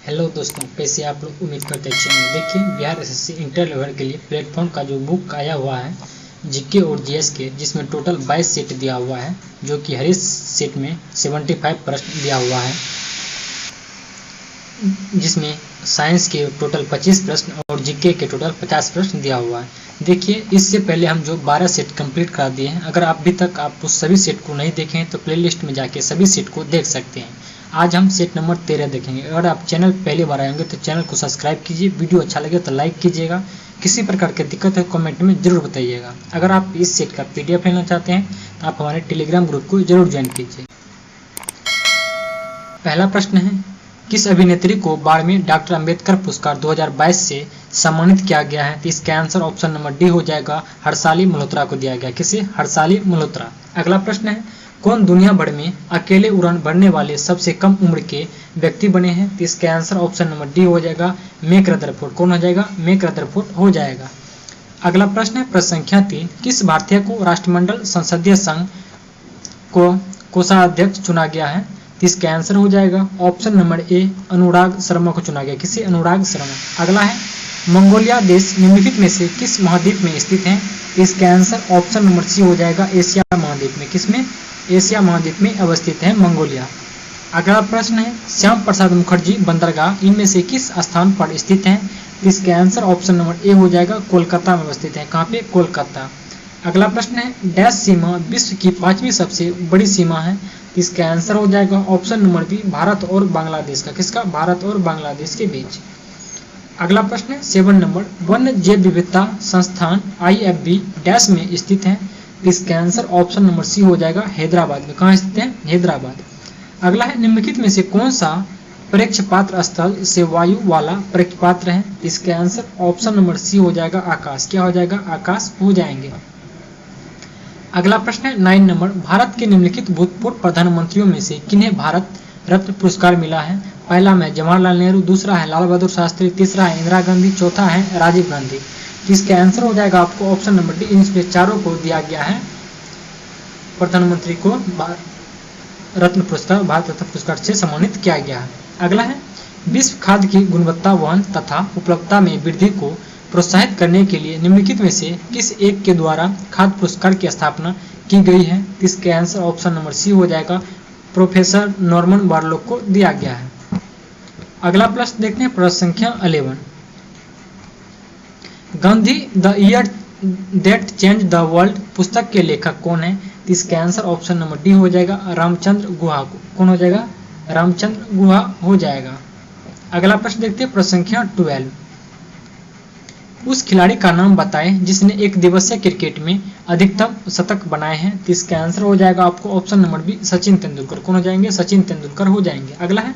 Hello दोस्तों, कैसे आप लोग? उम्मीद करते अच्छे होंगे। देखिए, बिहार एसएससी इंटर लेवल के लिए प्लेटफॉर्म का जो बुक आया हुआ है जीके और जीएस के, जिसमें टोटल 22 सेट दिया हुआ है, जो कि हर एक सेट में 75 प्रश्न दिया हुआ है, जिसमें साइंस के टोटल 25 प्रश्न और जीके के टोटल 50 प्रश्न दिया हुआ है। देखिए, इससे पहले हम जो 12 सेट कंप्लीट करा दिए हैं, अगर आप अभी तक आप उस सभी सेट को नहीं देखे हैं तो प्लेलिस्ट में जाके सभी सेट को देख सकते हैं। आज हम सेट नंबर 13 देखेंगे। अगर आप चैनल पहली बार आएंगे तो चैनल को सब्सक्राइब कीजिए, वीडियो अच्छा लगे तो लाइक कीजिएगा, किसी प्रकार की दिक्कत है कमेंट में जरूर बताइएगा। अगर आप इस सेट का पीडीएफ लेना चाहते हैं तो आप हमारे टेलीग्राम ग्रुप को जरूर ज्वाइन कीजिए। पहला प्रश्न है, किस अभिनेत्री को बाड़मेर डॉक्टर अंबेडकर पुरस्कार 2022 से सम्मानित किया गया है? तो इसका आंसर ऑप्शन नंबर डी हो जाएगा, हर्षाली मल्होत्रा को दिया गया। किसे? हर्षाली मल्होत्रा। अगला प्रश्न है, कौन दुनिया भर में अकेले उड़ान भरने वाले सबसे कम उम्र के व्यक्ति बने हैं? तो इसका आंसर ऑप्शन नंबर डी हो जाएगा, मैक रदरफोर्ड। कौन हो जाएगा? मैक रदरफोर्ड हो जाएगा। अगला प्रश्न है, प्रश्न संख्या 3, किस भारतीय को राष्ट्रमंडल संसदीय संघ को कोषाध्यक्ष चुना गया है? तो इसका आंसर हो जाएगा option number A, Anurag Sharma को चुना गया। किसे? अनुराग शर्मा। अगला है, मंगोलिया देश निम्नलिखित में से किस महाद्वीप में स्थित है? इसका आंसर ऑप्शन नंबर सी हो जाएगा, एशिया महाद्वीप में। किसमें? एशिया महाद्वीप में अवस्थित है मंगोलिया। अगला प्रश्न है, श्याम प्रसाद मुखर्जी बंदरगाह इनमें से किस स्थान पर स्थित है? इसका आंसर ऑप्शन नंबर ए हो जाएगा, कोलकाता में अवस्थित है। कहाँ पे? कोलकाता। अगला प्रश्न है, डैश सीमा विश्व की 5वीं सबसे बड़ी सीमा है? इसका आंसर हो जाएगा ऑप्शन नंबर बी, भारत और बांग्लादेश का। किसका? भारत और बांग्लादेश के बीच। अगला प्रश्न है 7 नंबर, वन्य जैव विविधता संस्थान IFB डैश में स्थित है? इसका आंसर ऑप्शन नंबर सी हो जाएगा, हैदराबाद में। कहाँ स्थित है? हैदराबाद। अगला है, निम्नलिखित में से कौन सा प्रक्षेपात्र स्थल से वायु वाला प्रक्षेपात्र है? इसका आंसर ऑप्शन नंबर सी हो जाएगा, आकाश। क्या हो जाएगा? आकाश हो जाएंगे। अगला प्रश्न है 9 नंबर, भारत के निम्नलिखित भूतपूर्व प्रधानमंत्रियों में से किन्हें भारत रत्न पुरस्कार मिला है? पहला है जवाहरलाल नेहरू, दूसरा है लाल बहादुर शास्त्री, तीसरा है इंदिरा गांधी, चौथा है राजीव गांधी। इसका आंसर हो जाएगा आपको ऑप्शन नंबर डी, इनमें चारों को दिया गया है प्रधानमंत्री को रत्न पुरस्कार, भारत रत्न पुरस्कार से सम्मानित किया गया है। अगला है, विश्व खाद्य की गुणवत्ता वहन तथा उपलब्धता में वृद्धि को प्रोत्साहित करने के लिए निम्नलिखित में से किस एक के द्वारा खाद्य पुरस्कार की स्थापना की गई है? इसका आंसर ऑप्शन नंबर सी हो जाएगा, प्रोफेसर नॉर्मन बोरलॉग को दिया गया है। अगला प्रश्न देखते हैं, प्रश्न संख्या 11, Gandhi the year that change the world पुस्तक के लेखक कौन है? इसका आंसर ऑप्शन नंबर डी हो जाएगा, रामचंद्र गुहा को। कौन हो जाएगा? रामचंद्र गुहा हो जाएगा। अगला प्रश्न देखते हैं, प्रश्न संख्या 12, उस खिलाड़ी का नाम बताएं जिसने एक दिवसीय क्रिकेट में अधिकतम शतक बनाए हैं? इसका आंसर हो जाएगा आपको option number B, Sachin Tendulkar. कौन हो जाएंगे? सचिन तेंदुलकर हो जाएंगे। अगला है,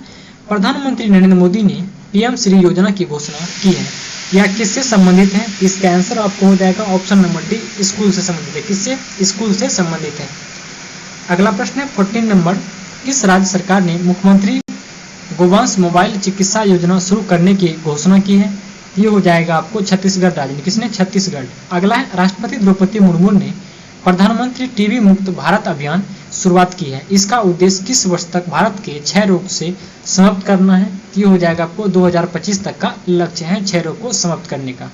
प्रधानमंत्री नरेंद्र मोदी ने PM श्री योजना की घोषणा की है, यह किससे संबंधित है? इसका आंसर आपको हो जाएगा ऑप्शन नंबर डी, स्कूल से संबंधित है। किससे? स्कूल से संबंधित है। अगला प्रश्न है 14 नंबर, किस राज्य सरकार ने मुख्यमंत्री गोवंश मोबाइल चिकित्सा योजना शुरू करने की घोषणा की है? ये हो जाएगा आपको छत्तीसगढ़ राज्य ने। किसने? छत्तीसगढ़। अगला है, राष्ट्रपति द्रौपदी मुर्मू ने प्रधानमंत्री टीबी मुक्त भारत अभियान शुरुआत की है, इसका उद्देश्य किस वर्ष तक भारत के क्षय रोग से समाप्त करना है? ये हो जाएगा आपको 2025 तक का लक्ष्य है क्षय रोग को समाप्त करने का।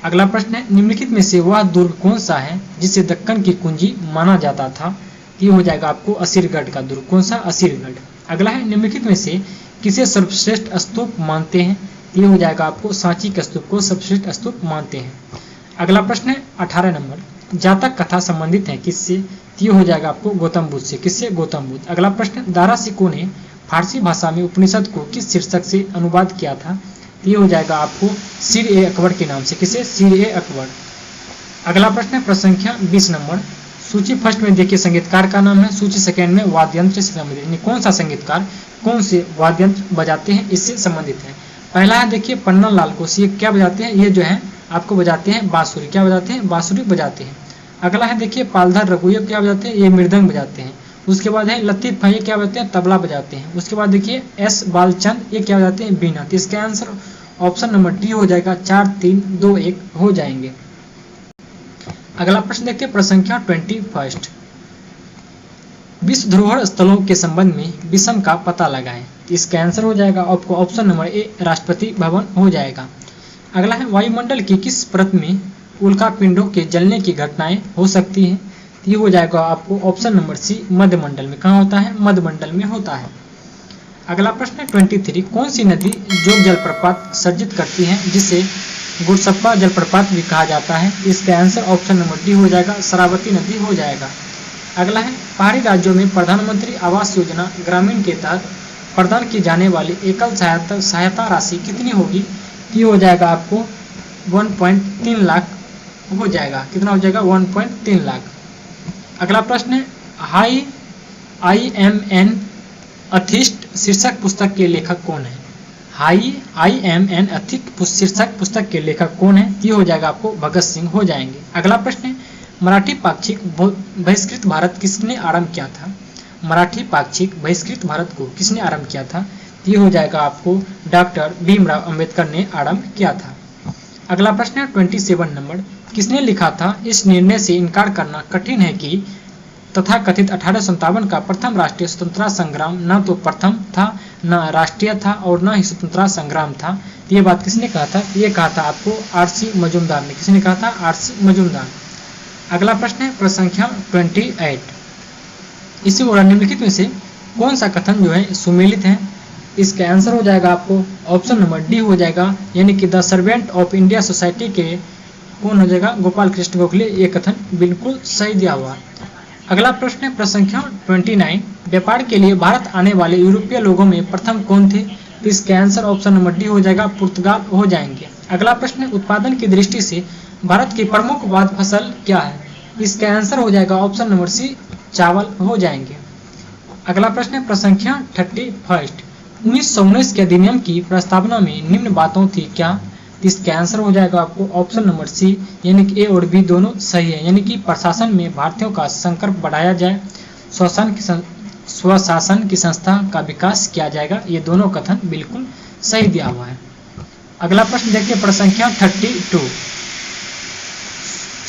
अगला प्रश्न है, निम्नलिखित में से वह दुर्ग कौन सा है जिसे दक्कन की कुंजी माना जाता था? ये हो जाएगा आपको असीरगढ़ का दुर्ग। कौन सा? असीरगढ़। अगला है, निम्नलिखित में से किसे सर्वश्रेष्ठ स्तूप मानते हैं? ये हो जाएगा आपको सांची के स्तूप को सर्वश्रेष्ठ स्तूप मानते हैं। अगला प्रश्न है 18 नंबर, जातक कथा संबंधित है किससे? ये हो जाएगा आपको गौतम बुद्ध से। किससे? गौतम बुद्ध। अगला प्रश्न, दारा सिकोह ने फारसी भाषा में उपनिषद को किस शीर्षक से अनुवाद किया था? ये हो जाएगा आपको सिर-ए-अकबर के नाम से। किसे? सिर-ए-अकबर। अगला प्रश्न है प्रश्न संख्या 20 नंबर, सूची फर्स्ट में देखिए संगीतकार का नाम है, सूची सेकेंड में वाद्ययंत्र से संबंधित, कौन सा संगीतकार कौन से वाद्ययंत्र बजाते हैं इससे संबंधित है। पहला है देखिए पन्ना लाल कोश, ये क्या बजाते हैं? ये जो है आपको बजाते हैं बांसुरी। क्या बजाते हैं? बांसुरी बजाते हैं। अगला है देखिए पालधर रघु, ये क्या बजाते हैं? ये मृदंग बजाते हैं। उसके बाद है लतीफ भाई, ये क्या बजाते हैं? तबला बजाते हैं। उसके बाद देखिए S बालचंद, ये क्या बजाते हैं? बीना। तो इसका आंसर ऑप्शन नंबर डी हो जाएगा, 4, 3, 2, 1 हो जाएंगे। अगला प्रश्न देखते हैं, प्रश्न संख्या 21, विश्व धरोहर स्थलों के संबंध में विषम का पता लगाएं। इसका आंसर हो जाएगा आपको option number A Rashtrapati Bhavan हो जाएगा। अगला है वायुमंडल की किस परत में उल्कापिंडों के जलने की घटनाएं हो सकती हैं? ये हो जाएगा आपको ऑप्शन नंबर सी मध्यमंडल में। कहाँ होता है? मध्यमंडल में होता है। अगला प्रश्न है 23, कौन सी नदी जोग जलप्रपात सर्जित करती है जिसे गुरसप्पा जलप्रपात भी कहा जाता है? इसका आंसर ऑप्शन नंबर डी हो जाएगा शरावती नदी हो जाएगा। अगला है पहाड़ी राज्यों में प्रधानमंत्री आवास योजना ग्रामीण के तहत प्रदान की जाने वाली एकल सहायता राशि कितनी होगी? ये हो जाएगा आपको 1.3 लाख हो जाएगा। कितना हो जाएगा? 1.3 लाख। अगला प्रश्न है IMN अथिष्ट शीर्षक पुस्तक के लेखक कौन है? IMN अथिष्ट शीर्षक पुस्तक के लेखक कौन है? ये हो जाएगा आपको भगत सिंह हो जाएंगे। अगला प्रश्न है मराठी पाक्षिक बहिष्कृत भारत किसने आरंभ किया था? मराठी पाक्षिक बहिष्कृत भारत को किसने आरंभ किया था? ये हो जाएगा आपको डॉक्टर भीमराव अंबेडकर ने आरंभ किया था। अगला प्रश्न है 27 नंबर, किसने लिखा था इस निर्णय से इनकार करना कठिन है कि तथाकथित 1857 का प्रथम राष्ट्रीय स्वतंत्रता संग्राम न तो प्रथम था, न राष्ट्रीय था और न ही स्वतंत्रता संग्राम था। ये बात किसने कहा था? ये कहा था आपको RC मजूमदार ने। किसने कहा था? RC मजूमदार। अगला प्रश्न है प्रश्न संख्या 28, इसी और निम्नलिखित में से कौन सा कथन जो है सुमेलित है? इसका आंसर हो जाएगा आपको ऑप्शन नंबर डी हो जाएगा, यानी कि the servant of India society के कौन हो जाएगा? गोपाल कृष्ण गोखले। ये कथन बिल्कुल सही दिया हुआ। अगला प्रश्न है प्रश्न संख्या 29, व्यापार के लिए भारत आने वाले यूरोपीय लोगों में प्रथम कौन थे? इसका आंसर ऑप्शन नंबर डी हो जाएगा पुर्तगाल हो जाएंगे। अगला प्रश्न है उत्पादन की दृष्टि से भारत की प्रमुख वाद फसल क्या है? इसका आंसर हो जाएगा ऑप्शन नंबर सी चावल हो जाएंगे। अगला प्रश्न है प्रश्न संख्या 31, 1919 के अधिनियम की प्रस्तावना में निम्न बातों थी क्या? इसका आंसर हो जाएगा आपको ऑप्शन नंबर सी, यानी कि ए और बी दोनों सही है। यानी कि प्रशासन में भारतीयों का संकल्प बढ़ाया जाए, स्वशासन की संस्था का विकास किया जाएगा। ये दोनों कथन बिल्कुल सही दिया हुआ है। अगला प्रश्न देखिए प्रश्न संख्या 32,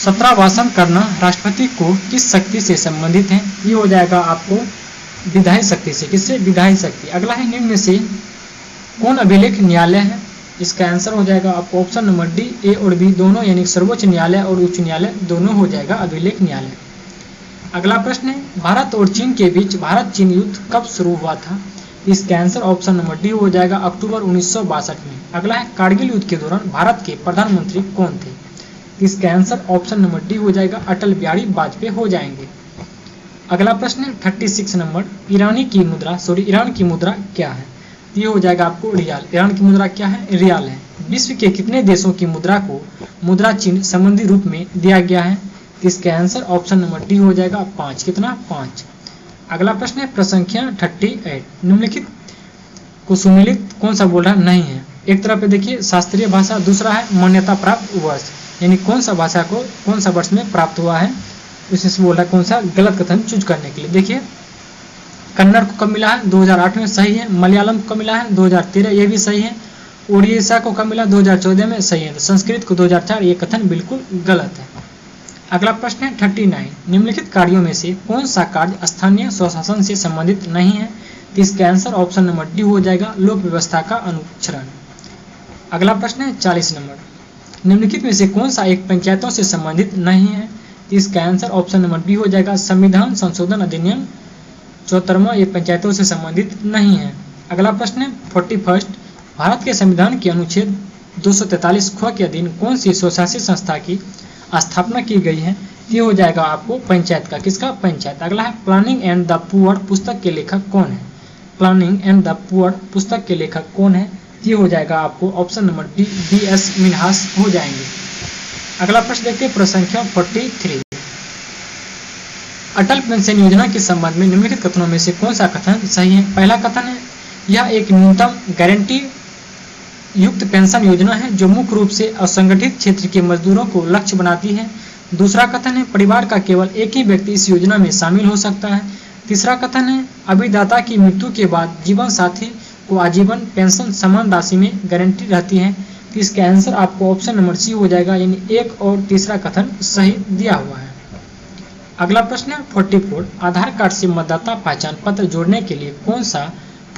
17 भाषण करना राष्ट्रपति को किस शक्ति से संबंधित है? ये हो जाएगा आपको विधायी शक्ति से। किससे? विधायी शक्ति। अगला है निम्न में से कौन अभिलेख न्यायालय है? इसका आंसर हो जाएगा आपको ऑप्शन नंबर डी, ए और बी दोनों, यानी सर्वोच्च न्यायालय और उच्च न्यायालय दोनों हो जाएगा अभिलेख न्यायालय। अगला प्रश्न है भारत और चीन के बीच भारत चीन युद्ध कब शुरू हुआ था? इसका आंसर ऑप्शन नंबर डी हो जाएगा अक्टूबर 1962 में। अगला है कारगिल युद्ध के दौरान भारत के प्रधानमंत्री कौन थे? इसका आंसर ऑप्शन नंबर डी हो जाएगा अटल बिहारी वाजपेयी हो जाएंगे। अगला प्रश्न है 36 नंबर, ईरान की मुद्रा क्या है? ये हो जाएगा आपको रियाल। ईरान की मुद्रा क्या है? रियाल है। विश्व के कितने देशों की मुद्रा को मुद्रा चिन्ह संबंधी रूप में दिया गया है? इसका आंसर ऑप्शन नंबर डी हो जाएगा 5। कितना? 5। अगला प्रश्न है प्रश्न संख्या 38, निम्नलिखित को सुमेलित कौन सा बोल रहा नहीं है? एक तरफ पे देखिए शास्त्रीय भाषा, दूसरा है मान्यता प्राप्त वर्ष, यानी कौन सा भाषा को कौन सा वर्ष में प्राप्त हुआ है, उससे बोल रहा है कौन सा गलत कथन चूज करने के लिए। देखिए कन्नड़ को कब मिला है? 2008 में, सही है। मलयालम को कब मिला है? 2013, ये भी सही है। उड़ीसा को कब मिला? 2014 में, सही है। संस्कृत को 2004, ये कथन बिल्कुल गलत है। अगला प्रश्न है 39, निम्नलिखित कार्यों में से कौन सा कार्य स्थानीय स्वशासन से संबंधित नहीं है? इसका आंसर ऑप्शन नंबर डी हो जाएगा लोक व्यवस्था का अनुच्छरण। अगला प्रश्न है 40 नंबर, निम्नलिखित में से कौन सा एक पंचायतों से संबंधित नहीं है? इसका आंसर ऑप्शन नंबर बी हो जाएगा संविधान संशोधन अधिनियम 74वां, ये पंचायतों से संबंधित नहीं है। अगला प्रश्न है 41, भारत के संविधान के अनुच्छेद 243 ख के अधीन कौन सी स्वशासित संस्था की स्थापना की गई है? ये हो जाएगा आपको पंचायत का। किसका? पंचायत। अगला है प्लानिंग एंड द पुअर पुस्तक के लेखक कौन है? प्लानिंग एंड द पुअर पुस्तक के लेखक कौन है? ये हो जाएगा आपको option number D, DS Minhas हो जाएंगे। अगला प्रश्न देखते हैं प्रश्न संख्या 43, अटल पेंशन योजना के संबंध में निम्नलिखित कथनों में से कौन सा कथन सही है? पहला कथन है यह एक न्यूनतम गारंटी युक्त पेंशन योजना है जो मुख्य रूप से असंगठित क्षेत्र के मजदूरों को लक्ष्य बनाती है। दूसरा कथन है परिवार का केवल एक ही व्यक्ति इस योजना में शामिल हो सकता है। तीसरा कथन है अभिदाता की मृत्यु के बाद जीवन साथी को आजीवन पेंशन समान राशि में गारंटी रहती है। तो इसका आंसर आपको ऑप्शन नंबर सी हो जाएगा, यानी एक और तीसरा कथन सही दिया हुआ है। अगला प्रश्न है 44, आधार कार्ड से मतदाता पहचान पत्र जोड़ने के लिए कौन सा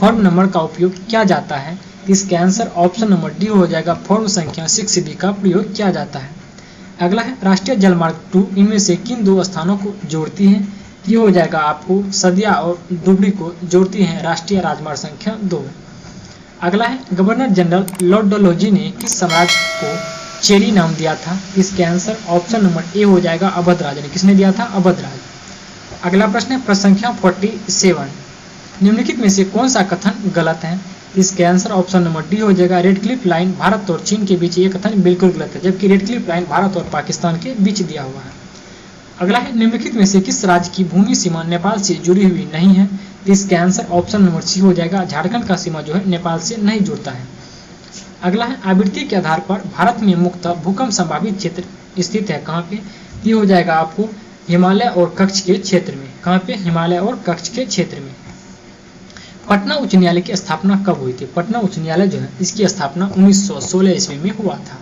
फॉर्म नंबर का उपयोग किया जाता है? इसका आंसर ऑप्शन नंबर डी हो जाएगा, फॉर्म संख्या 6B का प्रयोग किया जाता है। अगला है राष्ट्रीय जलमार्ग 2 इनमें से किन दो स्थानों को जोड़ती है? ये हो जाएगा आपको सदिया और दुबरी को जोड़ती है राष्ट्रीय राजमार्ग संख्या 2। अगला है गवर्नर जनरल लॉर्ड डलहौजी ने किस साम्राज्य को चेरी नाम दिया था? इसका आंसर ऑप्शन नंबर ए हो जाएगा, अवध राज ने। किसने दिया था? अवध राज। अगला प्रश्न है प्रश्न संख्या 47, निम्नलिखित में से कौन सा कथन गलत है? इसका आंसर ऑप्शन नंबर डी हो जाएगा, रेड क्लिफ लाइन भारत और चीन के बीच ये कथन बिल्कुल गलत है, जबकि रेड क्लिफ लाइन भारत और पाकिस्तान के बीच दिया हुआ है। अगला है निम्नलिखित में से किस राज्य की भूमि सीमा नेपाल से जुड़ी हुई नहीं है? इसका आंसर ऑप्शन नंबर सी हो जाएगा, झारखंड का सीमा जो है नेपाल से नहीं जुड़ता है। अगला है आवृत्ति के आधार पर भारत में मुक्त भूकंप संभावित क्षेत्र स्थित है कहाँ पे? ये हो जाएगा आपको हिमालय और कच्छ के क्षेत्र में। कहाँ पे? हिमालय और कच्छ के क्षेत्र में। पटना उच्च न्यायालय की स्थापना कब हुई थी? पटना उच्च न्यायालय जो है इसकी स्थापना 1916 ईस्वी में हुआ था।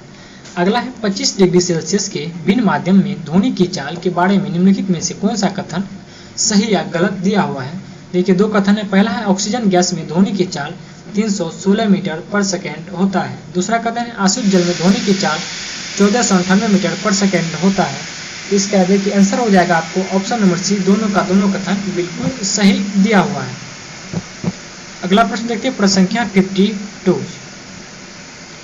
अगला है 25 डिग्री सेल्सियस के भिन्न माध्यम में ध्वनि की चाल के बारे में निम्नलिखित में से कौन सा कथन सही या गलत दिया हुआ है? देखिए दो कथन है। पहला है ऑक्सीजन गैस में ध्वनि की चाल 316 मीटर पर सेकेंड होता है। दूसरा कथन है आशुद्ध जल में ध्वनि की चाल 1498 मीटर पर सेकेंड होता है। इसका देखिए आंसर हो जाएगा आपको ऑप्शन नंबर सी, दोनों का दोनों कथन बिल्कुल सही दिया हुआ है। अगला प्रश्न देखिए प्रश्न संख्या 52,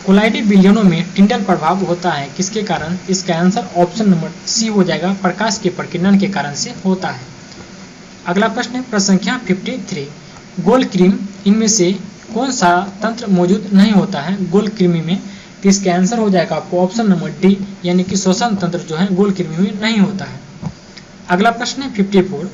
कोलाइडी विलयनों में टिंडल प्रभाव होता है किसके कारण? इसका आंसर ऑप्शन नंबर सी हो जाएगा, प्रकाश के प्रकीर्णन के कारण से होता है। अगला प्रश्न है प्रश्न संख्या 53, गोल कृमि इनमें से कौन सा तंत्र मौजूद नहीं होता है गोल कृमि में? तो इसका आंसर हो जाएगा आपको ऑप्शन नंबर डी, यानी कि श्वसन तंत्र जो है गोल कृमि में नहीं होता है। अगला प्रश्न है 54,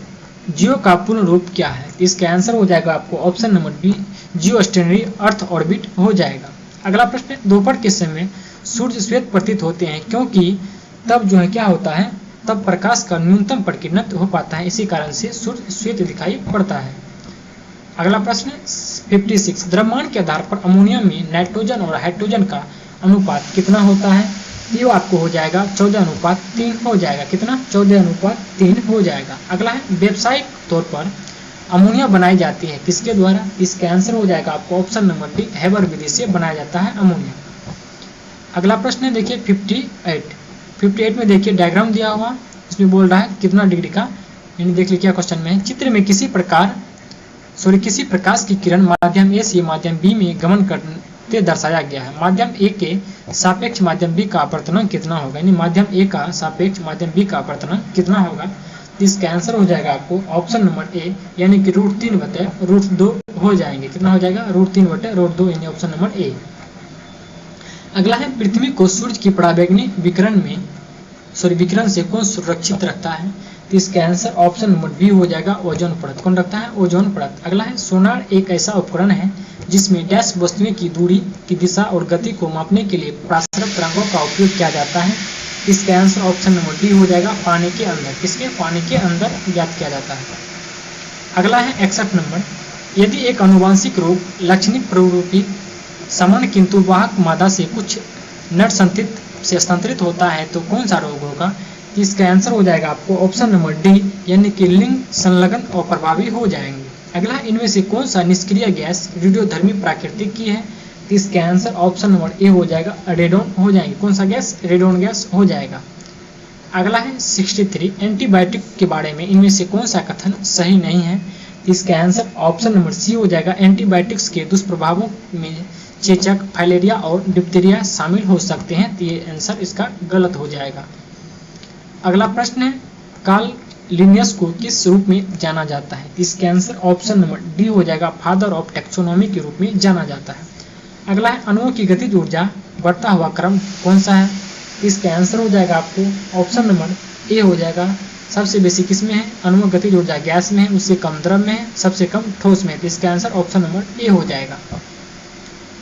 जियो का पूर्ण रूप क्या है? इसका आंसर हो जाएगा आपको option number B, geostationary earth orbit हो जाएगा। अगला प्रश्न है दोपहर के समय सूर्य श्वेत प्रतीत होते हैं क्योंकि तब जो है क्या होता है, तब प्रकाश का न्यूनतम प्रकीर्णन हो पाता है, इसी कारण से सूर्य श्वेत दिखाई पड़ता है। अगला प्रश्न है 56, द्रव्यमान के आधार पर अमोनिया में नाइट्रोजन और हाइड्रोजन का अनुपात कितना होता है? ये आपको हो जाएगा 14:3 हो जाएगा। कितना? 14:3 हो जाएगा। अगला है व्यावसायिक तौर पर अमोनिया बनाई जाती है किसके द्वारा? इसका आंसर हो जाएगा आपको ऑप्शन नंबर डी, हेबर विधि से बनाया जाता है अमोनिया। अगला प्रश्न है देखिए 58 में देखिए डायग्राम दिया हुआ, इसमें बोल रहा है कितना डिग्री का, यानी देख लीजिए क्या क्वेश्चन में है। चित्र में किसी प्रकाश की किरण माध्यम ए से माध्यम बी में गमन करते दर्शाया गया है। माध्यम ए के सापेक्ष माध्यम बी का अपवर्तनांक कितना होगा? यानी माध्यम ए का सापेक्ष माध्यम बी का अपवर्तनांक कितना होगा? इसका आंसर हो जाएगा आपको ऑप्शन नंबर ए, यानी कि √3/√2 हो जाएंगे। कितना हो जाएगा? √3/√2, यानी ऑप्शन नंबर ए। अगला है पृथ्वी को सूर्य की पराबैंगनी विकिरण से कौन सुरक्षित रखता है? तो इसका आंसर ऑप्शन नंबर बी हो जाएगा, ओजोन परत। कौन रखता है? ओजोन परत। अगला है सोनार एक ऐसा उपकरण है जिसमें डैश वस्तुएं की दूरी की दिशा और गति को मापने के लिए प्रसारक तरंगों का उपयोग किया जाता है। इसका आंसर ऑप्शन नंबर डी हो जाएगा, पानी के अंदर। किसके? पानी के अंदर ज्ञात किया जाता है। अगला है 61 नंबर, यदि एक आनुवांशिक रोग लक्षणिक प्ररूपी समान किंतु वाहक मादा से कुछ नर संतति से हस्तांतरित होता है तो कौन सा रोग होगा? इसका आंसर हो जाएगा आपको ऑप्शन नंबर डी, यानी कि लिंग संलग्न और प्रभावी हो जाएंगे। अगला इनमें से कौन सा निष्क्रिय गैस रेडियोधर्मी प्रकृति की है? इसका आंसर ऑप्शन नंबर ए हो जाएगा, रेडोन हो जाएंगे। कौन सा गैस? रेडोन गैस हो जाएगा। अगला है 63, एंटीबायोटिक के बारे में इनमें से कौन सा कथन सही नहीं है? इसका आंसर ऑप्शन नंबर सी हो जाएगा, एंटीबायोटिक्स के दुष्प्रभावों में चेचक, फाइलेरिया और डिप्थीरिया शामिल हो सकते हैं, तो ये आंसर इसका गलत हो जाएगा। अगला प्रश्न है कार्ल लिनियस को किस रूप में जाना जाता है? इसका आंसर ऑप्शन नंबर डी हो जाएगा, फादर ऑफ टैक्सोनॉमी के रूप में जाना जाता है। अगला है अणुओं की गतिज ऊर्जा बढ़ता हुआ क्रम कौन सा है? इसका आंसर हो जाएगा आपको ऑप्शन नंबर ए हो जाएगा, सबसे बेसी किसमें है? अणुओं की गतिज ऊर्जा गैस में है, उससे कम द्रव में है, सबसे कम ठोस में है, तो इसका आंसर ऑप्शन नंबर ए हो जाएगा।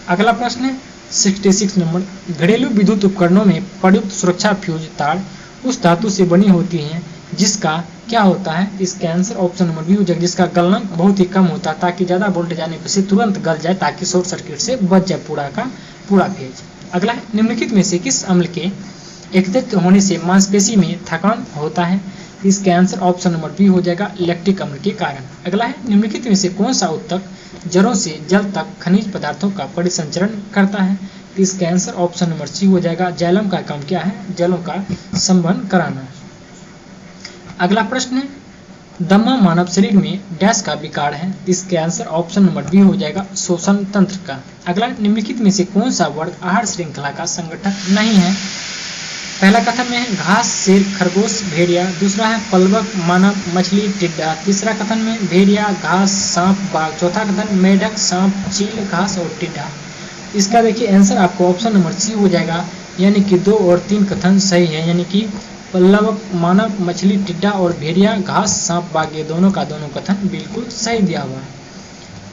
अगला प्रश्न है 66 नंबर, घरेलू विद्युत उपकरणों में प्रयुक्त सुरक्षा फ्यूज तार उस धातु से बनी होती हैं जिसका क्या होता है? इसका आंसर ऑप्शन नंबर बी हो जाएगा, जिसका गलनांक बहुत ही कम होता है ताकि ज्यादा वोल्टेज आने से तुरंत गल जाए, ताकि शॉर्ट सर्किट से बच जाए पूरा का पूरा फेज। अगला है निम्नलिखित में से किस अम्ल के एकत्रित होने से मांसपेशी में थकान होता है? इसका आंसर ऑप्शन नंबर बी हो जाएगा लैक्टिक अम्ल के कारण। अगला है निम्नलिखित में से कौन सा उत्तक जड़ों से जल तक खनिज पदार्थों का परिसंचरण करता है। तो इसका आंसर ऑप्शन नंबर सी हो जाएगा। जाइलम का काम क्या है, जलों का संवहन कराना। अगला प्रश्न है दमा मानव शरीर में डैश का विकार है। इसके आंसर ऑप्शन नंबर बी हो जाएगा श्वसन तंत्र का। अगला निम्नलिखित में से कौन सा वर्ग आहार श्रृंखला का संगठक नहीं है। पहला कथन में है घास, शेर, खरगोश, भेड़िया। दूसरा है पलवक, मानव, मछली, टिड्डा। तीसरा कथन में भेड़िया, घास, सांप, बाघ। चौथा कथन मेढक, सांप, चील, घास और टिड्डा। इसका देखिए आंसर आपको ऑप्शन नंबर सी हो जाएगा, यानी कि 2 और 3 कथन सही है, यानी कि पल्लवक, मानव, मछली, टिड्डा और भेड़िया, घास, सांप, बाघ, ये दोनों का दोनों कथन बिल्कुल सही दिया हुआ है।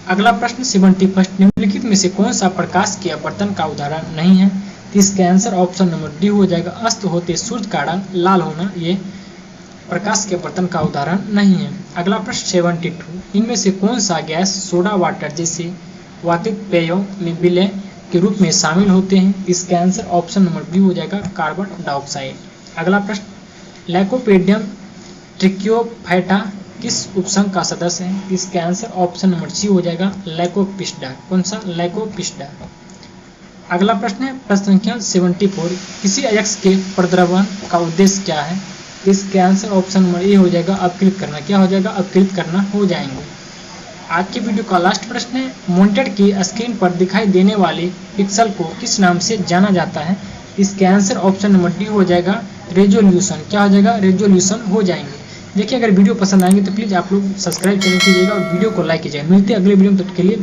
अगला प्रश्न 71 निम्नलिखित में से कौन सा प्रकाश के अपवर्तन का उदाहरण नहीं है। तो इसका आंसर ऑप्शन नंबर डी हो जाएगा अस्त होते सूर्य का रंग लाल होना, ये प्रकाश के अपवर्तन का उदाहरण नहीं है। अगला प्रश्न 72 इनमें से कौन सा गैस सोडा वाटर जैसे वातित पेयों में विलय के रूप में शामिल होते हैं। इसका आंसर ऑप्शन नंबर बी हो जाएगा कार्बन डाइऑक्साइड। अगला प्रश्न लाइकोपेडियम ट्रिक्योफाइटा किस उपसंघ का सदस्य है। इसका आंसर ऑप्शन नंबर सी हो जाएगा लाइकोपिस्टा। कौन सा, लाइकोपिस्टा। अगला प्रश्न है प्रश्न संख्या 74 किसी अयस्क के प्रद्रवण का उद्देश्य क्या है। इसका आंसर ऑप्शन नंबर ए हो जाएगा अपकृत करना। क्या हो जाएगा, अपकृत करना हो जाएंगे। आज की वीडियो का लास्ट प्रश्न है मॉनिटर की स्क्रीन पर दिखाई देने वाले पिक्सल को किस नाम से जाना जाता है। इसका आंसर ऑप्शन नंबर डी हो जाएगा रेजोल्यूशन। क्या हो जाएगा, रेजोल्यूशन हो जाएंगे। देखिए अगर वीडियो पसंद आएंगे तो प्लीज़ आप लोग सब्सक्राइब चैनल कीजिएगा और वीडियो को लाइक कीजिएगा। मिलते हैं अगले वीडियो में, तब तक के लिए।